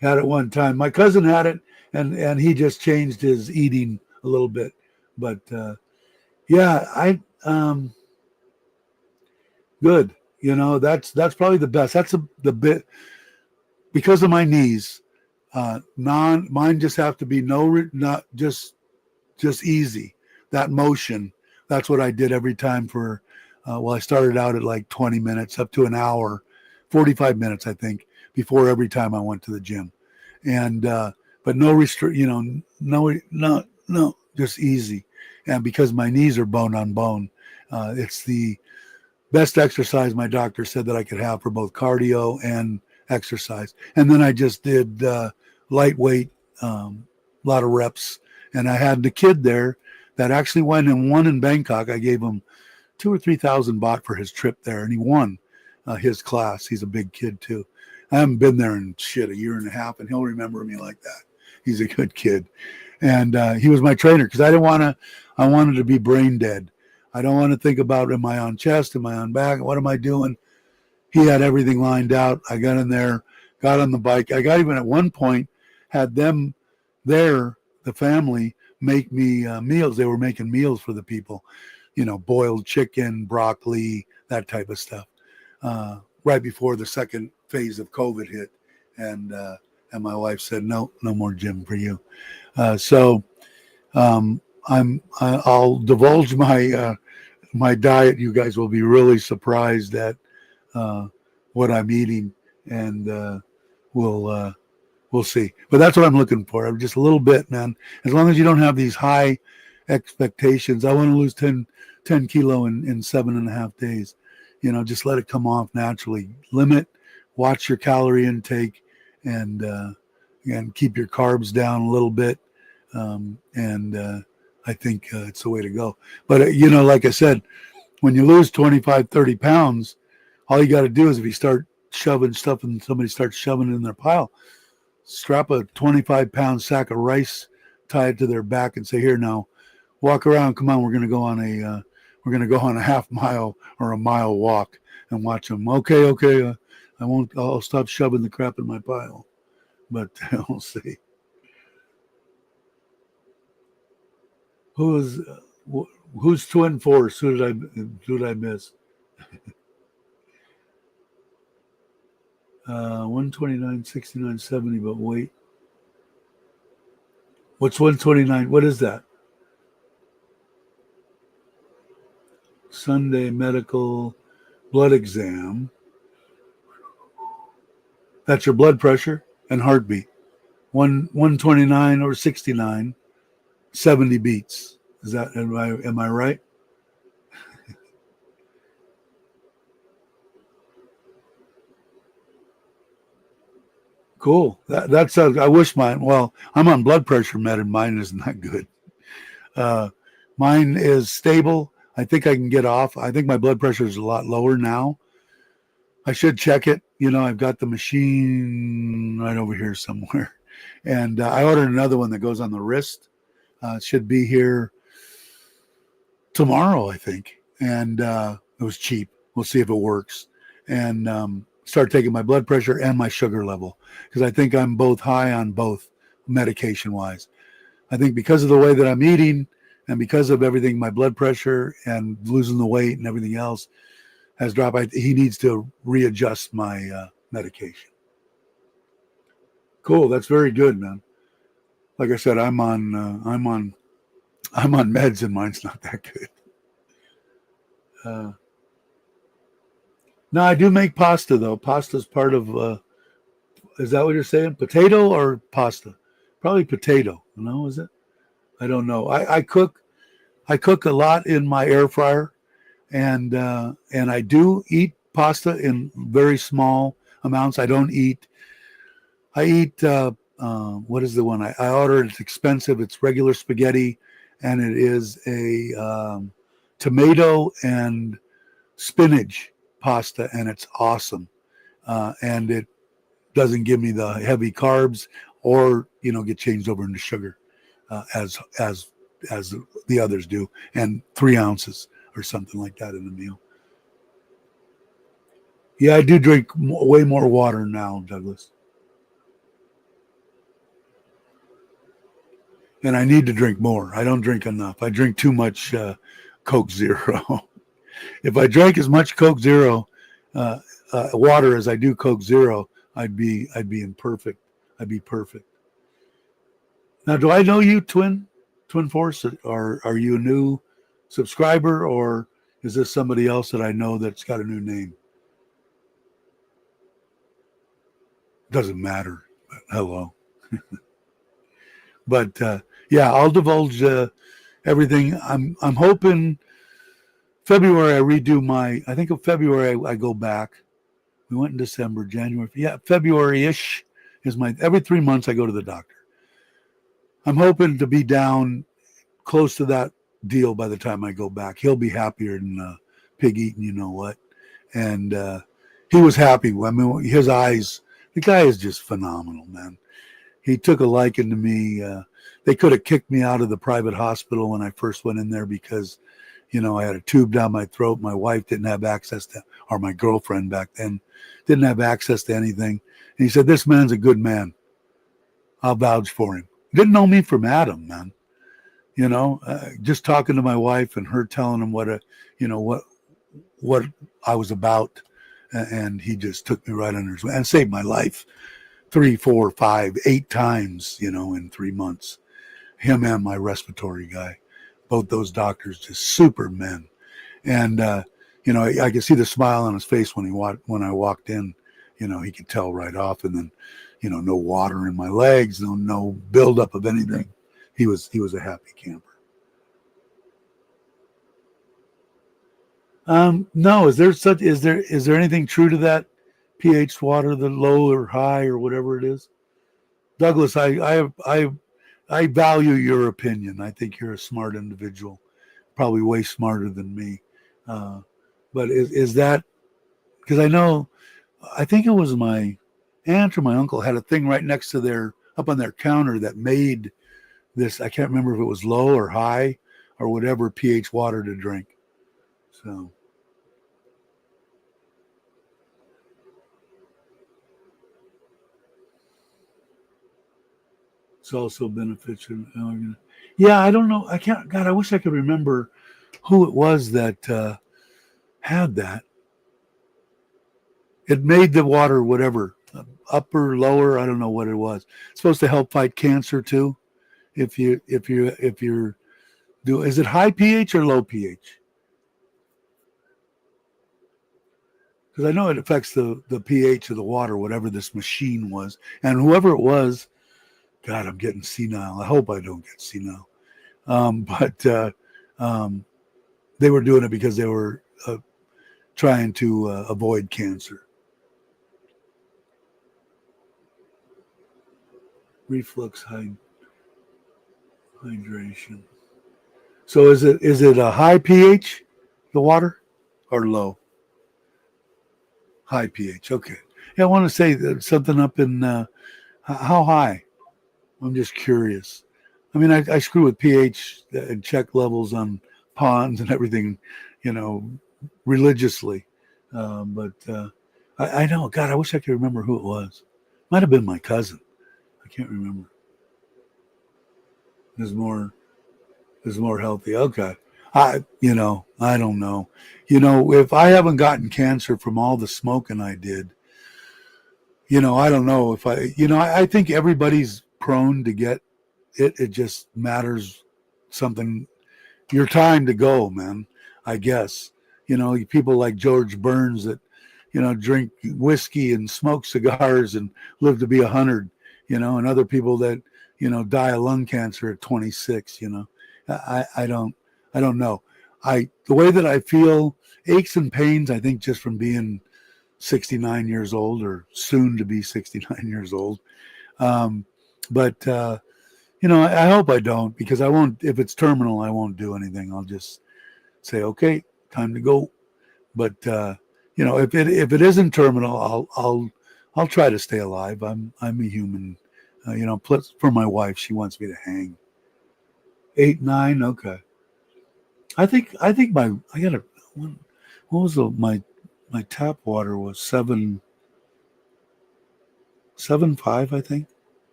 Had it one time. My cousin had it, and he just changed his eating a little bit. But yeah, good. That's probably the best. That's the bit, because of my knees. Mine just have to be not just easy. That motion. That's what I did every time for. I started out at like 20 minutes up to an hour, 45 minutes, I think, before every time I went to the gym, and but no no, just easy. And because my knees are bone on bone, it's the best exercise my doctor said that I could have for both cardio and exercise. And then I just did lightweight, lot of reps. And I had the kid there that actually went and won in Bangkok. I gave him 2,000 or 3,000 baht for his trip there, and he won his class. He's a big kid too. I haven't been there in a year and a half, and he'll remember me like that. He's a good kid. And he was my trainer because I wanted to be brain dead. I don't want to think about, am I on chest? Am I on back? What am I doing? He had everything lined out. I got in there, got on the bike. I got even at one point, had them there, the family, make me meals. They were making meals for the people, boiled chicken, broccoli, that type of stuff. Right before the second phase of COVID hit. And my wife said, no more gym for you. So I'll divulge my diet. You guys will be really surprised at what I'm eating, and we'll see. But that's what I'm looking for. I'm just a little bit, man. As long as you don't have these high expectations. I want to lose 10 kilo in 7.5 days. Just let it come off naturally. Limit, watch your calorie intake, and keep your carbs down a little bit. I think it's the way to go. But, like I said, when you lose 25, 30 pounds, all you got to do is, if you start shoving stuff and somebody starts shoving it in their pile, strap a 25-pound sack of rice, tie it to their back, and say, here, now walk around. Come on, we're going to go on a half mile or a mile walk and watch them. Okay. I'll stop shoving the crap in my pile, but we'll see. Who's twin force? Who did I miss? 129, 69, 70, but wait. What's 129? What is that? Sunday medical blood exam. That's your blood pressure and heartbeat. 129 or 69, 70 beats. Is that, am I right? Cool. That's I wish mine. Well, I'm on blood pressure med, and mine isn't that good. Mine is stable. I think I can get off. I think my blood pressure is a lot lower now. I should check it. I've got the machine right over here somewhere, and I ordered another one that goes on the wrist. It should be here tomorrow, I think, and it was cheap. We'll see if it works, and start taking my blood pressure and my sugar level, because I think I'm both high on both medication-wise. I think because of the way that I'm eating and because of everything, my blood pressure and losing the weight and everything else has dropped. He needs to readjust my medication. Cool. That's very good, man. Like I said, I'm on meds, and mine's not that good. No, I do make pasta, though. Pasta's part of, is that what you're saying? Potato or pasta? Probably potato. No, is it? I don't know. I cook a lot in my air fryer, and I do eat pasta in very small amounts. I eat, what is the one? I ordered? It's expensive. It's regular spaghetti, and it is a tomato and spinach pasta, and it's awesome. And it doesn't give me the heavy carbs or get changed over into sugar as the others do, and 3 ounces or something like that in a meal. Yeah, I do drink way more water now, Douglas, and I need to drink more. I don't drink enough. I drink too much Coke Zero. If I drank as much Coke Zero water as I do Coke Zero, I'd be perfect. I'd be perfect. Now, do I know you, Twin Force, or are you a new subscriber, or is this somebody else that I know that's got a new name? Doesn't matter. But hello. But yeah, I'll divulge everything. I'm hoping February I redo my. I think of February I go back. We went in December, January. Yeah, February-ish is my. Every 3 months I go to the doctor. I'm hoping to be down close to that deal by the time I go back. He'll be happier than pig eating, you know what. And he was happy. I mean, his eyes, the guy is just phenomenal, man. he took a liking to me. They could have kicked me out of the private hospital when I first went in there because, I had a tube down my throat. My wife didn't have access to, or my girlfriend back then, didn't have access to anything. And he said, "This man's a good man. I'll vouch for him." Didn't know me from Adam, man. Just talking to my wife and her telling him what I was about, and he just took me right under his wing and saved my life 3, 4, 5, 8 times, in 3 months. Him and my respiratory guy, both those doctors, just super men. And I could see the smile on his face when I walked in. He could tell right off. And then, no water in my legs, no buildup of anything. He was a happy camper. No, is there anything true to that pH water, the low or high or whatever it is? Douglas, I value your opinion. I think you're a smart individual, probably way smarter than me. But is that, because I think it was my aunt or my uncle had a thing right next to up on their counter that made this, I can't remember if it was low or high or whatever pH water to drink. So. It's also beneficial. Yeah, I don't know. God, I wish I could remember who it was that had that. It made the water whatever, upper, lower. I don't know what it was. It's supposed to help fight cancer too. If you're is it high pH or low pH? Because I know it affects the pH of the water, whatever this machine was, and whoever it was. God, I'm getting senile. I hope I don't get senile. But they were doing it because they were trying to avoid cancer. Reflux hydration. So is it a high pH, the water, or low? High pH. Okay. Yeah, I want to say that something up in how high? I'm just curious. I mean, I screw with pH and check levels on ponds and everything, religiously. But I know, God, I wish I could remember who it was. Might have been my cousin. I can't remember. Is more healthy. Okay. I don't know. If I haven't gotten cancer from all the smoking I did, I don't know if I think everybody's prone to get it. It just matters something, your time to go, man, I guess. People like George Burns that, drink whiskey and smoke cigars and live to be 100, and other people that, die of lung cancer at 26, I don't know. The way that I feel, aches and pains, I think just from being 69 years old or soon to be 69 years old. But I hope I don't, because I won't, if it's terminal, I won't do anything. I'll just say, okay, time to go. But, if it isn't terminal, I'll try to stay alive. I'm a human, plus for my wife, she wants me to hang. 8, 9. Okay. I think what was my tap water was 7.5, I think.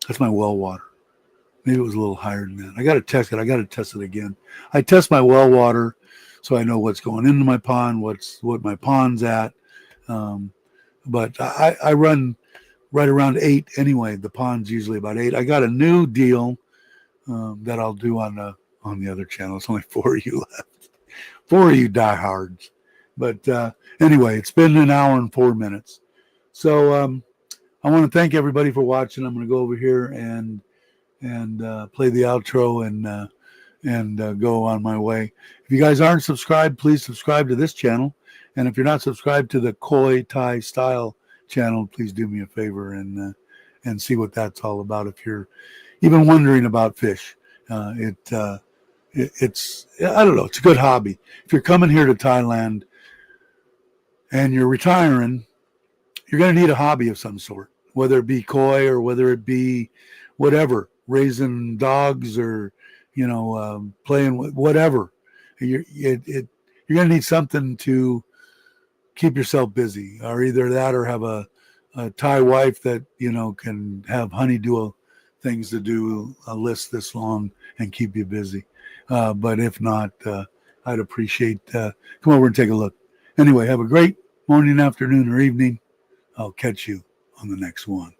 That's my well water. Maybe it was a little higher than that. I got to test it. I got to test it again. I test my well water so I know what's going into my pond, what my pond's at. But I run right around 8 anyway. The pond's usually about 8. I got a new deal that I'll do on the other channel. It's only 4 of you left. 4 of you diehards. But anyway, it's been an hour and 4 minutes. So I want to thank everybody for watching. I'm going to go over here and play the outro and go on my way. If you guys aren't subscribed, please subscribe to this channel. And if you're not subscribed to the Koi Thai Style channel, please do me a favor and see what that's all about. If you're even wondering about fish, it's I don't know, it's a good hobby. If you're coming here to Thailand and you're retiring, you're going to need a hobby of some sort. whether it be koi or whether it be whatever, raising dogs or, playing with whatever. You're going to need something to keep yourself busy, or either that or have a Thai wife that, can have honeydew things to do, a list this long and keep you busy. But if not, I'd appreciate, come over and take a look. Anyway, have a great morning, afternoon, or evening. I'll catch you on the next one.